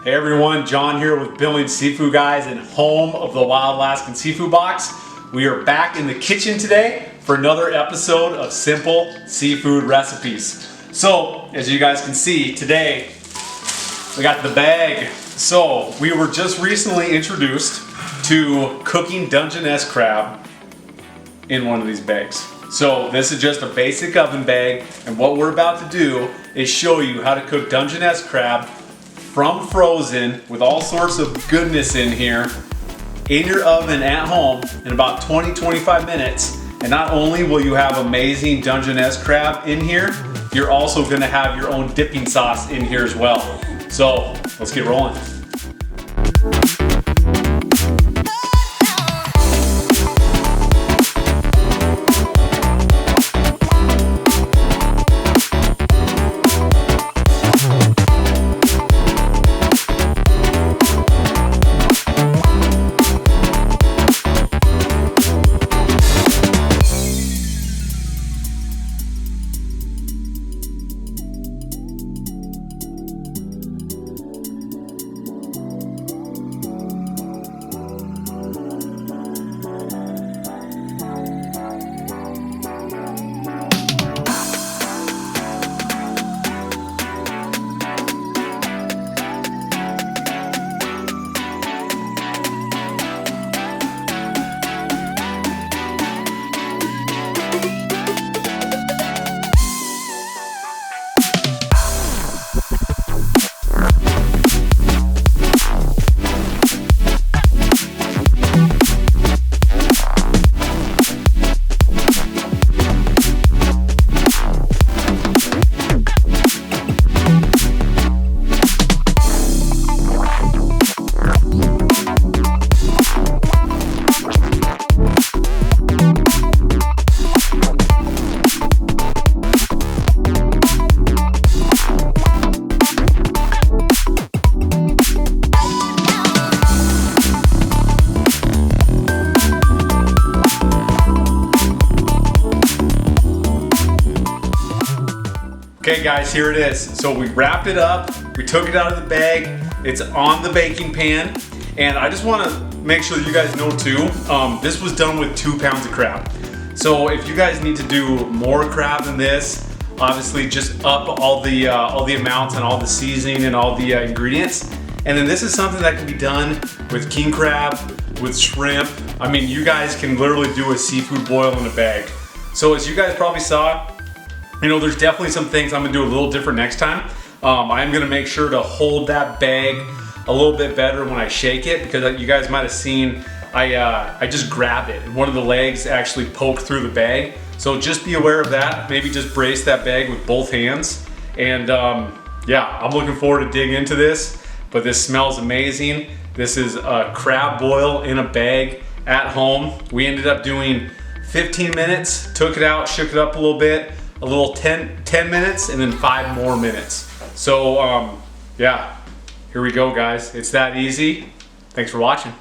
Hey everyone, John here with Billings Seafood Guys and home of the Wild Alaskan Seafood Box. We are back in the kitchen today for another episode of Simple Seafood Recipes. So, as you guys can see, today we got the bag. So, we were just recently introduced to cooking Dungeness crab in one of these bags. So, this is just a basic oven bag, and what we're about to do is show you how to cook Dungeness crab from frozen with all sorts of goodness in here in your oven at home in about 20-25 minutes. And not only will you have amazing Dungeness crab in here, you're also going to have your own dipping sauce in here as well. So let's get rolling. Okay guys, here it is. So we wrapped it up, we took it out of the bag, it's on the baking pan, and I just want to make sure that you guys know too, this was done with 2 pounds of crab. So if you guys need to do more crab than this, obviously just up all the amounts and all the seasoning and all the ingredients. And then this is something that can be done with king crab, with shrimp. I mean, you guys can literally do a seafood boil in a bag. So as you guys probably saw, you know, there's definitely some things I'm gonna do a little different next time. I'm gonna make sure to hold that bag a little bit better when I shake it, because you guys might have seen I just grabbed it and one of the legs actually poked through the bag. So just be aware of that. Maybe just brace that bag with both hands. And yeah, I'm looking forward to digging into this, but this smells amazing. This is a crab boil in a bag at home. We ended up doing 15 minutes, took it out, shook it up a little bit, a little 10 minutes, and then 5 more minutes. So yeah, here we go guys. It's that easy. Thanks for watching.